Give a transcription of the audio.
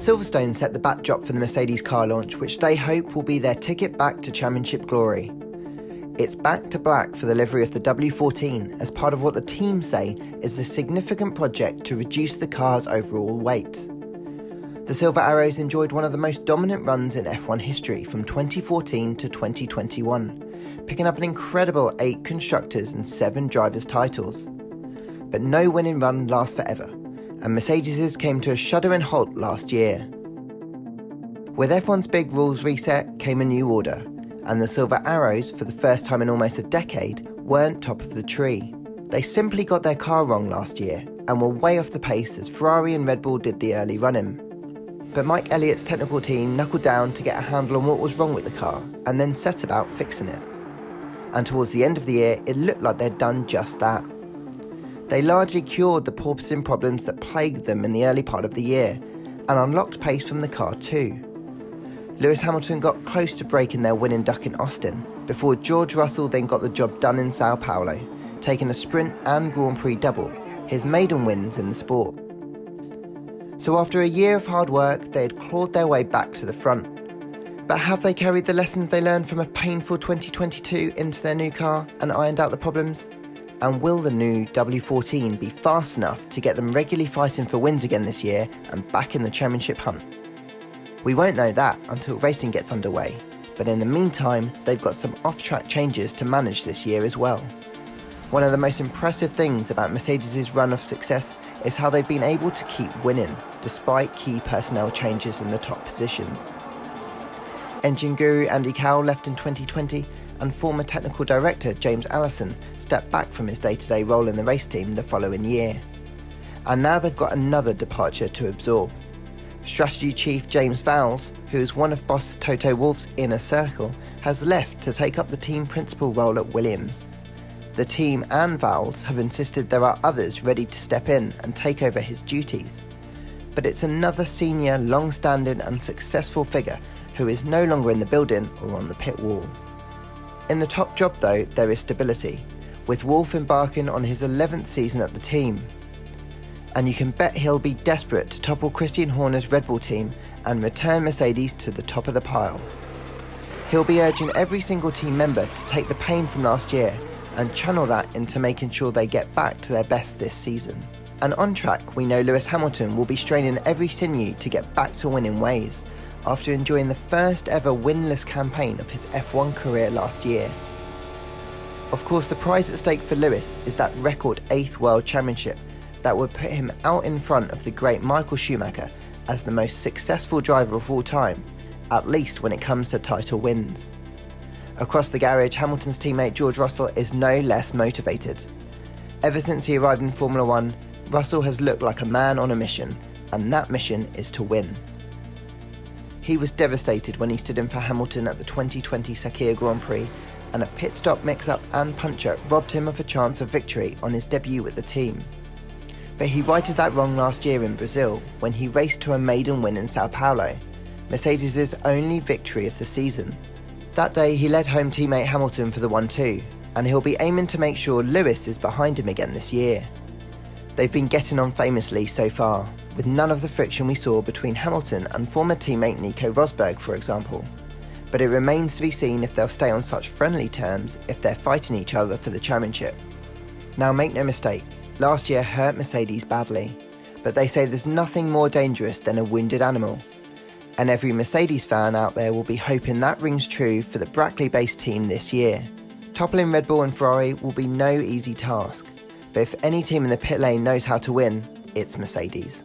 Silverstone set the backdrop for the Mercedes car launch, which they hope will be their ticket back to championship glory. It's back to black for the livery of the W14 as part of what the team say is a significant project to reduce the car's overall weight. The Silver Arrows enjoyed one of the most dominant runs in F1 history from 2014 to 2021, picking up an incredible 8 constructors and 7 drivers' titles. But no winning run lasts forever, and Mercedes's came to a shuddering halt last year. With F1's big rules reset came a new order, and the Silver Arrows, for the first time in almost a decade, weren't top of the tree. They simply got their car wrong last year, and were way off the pace as Ferrari and Red Bull did the early run-in. But Mike Elliott's technical team knuckled down to get a handle on what was wrong with the car, and then set about fixing it. And towards the end of the year, it looked like they'd done just that. They largely cured the porpoising problems that plagued them in the early part of the year, and unlocked pace from the car too. Lewis Hamilton got close to breaking their winning duck in Austin, before George Russell then got the job done in Sao Paulo, taking a sprint and Grand Prix double, his maiden wins in the sport. So after a year of hard work, they had clawed their way back to the front. But have they carried the lessons they learned from a painful 2022 into their new car and ironed out the problems? And will the new W14 be fast enough to get them regularly fighting for wins again this year and back in the championship hunt? We won't know that until racing gets underway, but in the meantime, they've got some off-track changes to manage this year as well. One of the most impressive things about Mercedes' run of success is how they've been able to keep winning, despite key personnel changes in the top positions. Engine guru Andy Cowell left in 2020, and former technical director James Allison stepped back from his day-to-day role in the race team the following year. And now they've got another departure to absorb. Strategy chief James Vowles, who is one of boss Toto Wolff's inner circle, has left to take up the team principal role at Williams. The team and Vowles have insisted there are others ready to step in and take over his duties. But it's another senior, long-standing and successful figure who is no longer in the building or on the pit wall. In the top job though, there is stability, with Wolff embarking on his 11th season at the team. And you can bet he'll be desperate to topple Christian Horner's Red Bull team and return Mercedes to the top of the pile. He'll be urging every single team member to take the pain from last year and channel that into making sure they get back to their best this season. And on track, we know Lewis Hamilton will be straining every sinew to get back to winning ways, after enjoying the first ever winless campaign of his F1 career last year. Of course, the prize at stake for Lewis is that record 8th World Championship that would put him out in front of the great Michael Schumacher as the most successful driver of all time, at least when it comes to title wins. Across the garage, Hamilton's teammate George Russell is no less motivated. Ever since he arrived in Formula 1, Russell has looked like a man on a mission, and that mission is to win. He was devastated when he stood in for Hamilton at the 2020 Sakhir Grand Prix, and a pit stop mix-up and punch-up robbed him of a chance of victory on his debut with the team. But he righted that wrong last year in Brazil when he raced to a maiden win in Sao Paulo, Mercedes' only victory of the season. That day he led home teammate Hamilton for the 1-2, and he'll be aiming to make sure Lewis is behind him again this year. They've been getting on famously so far, with none of the friction we saw between Hamilton and former teammate Nico Rosberg, for example. But it remains to be seen if they'll stay on such friendly terms if they're fighting each other for the championship. Now make no mistake, last year hurt Mercedes badly, but they say there's nothing more dangerous than a wounded animal. And every Mercedes fan out there will be hoping that rings true for the Brackley-based team this year. Toppling Red Bull and Ferrari will be no easy task, but if any team in the pit lane knows how to win, it's Mercedes.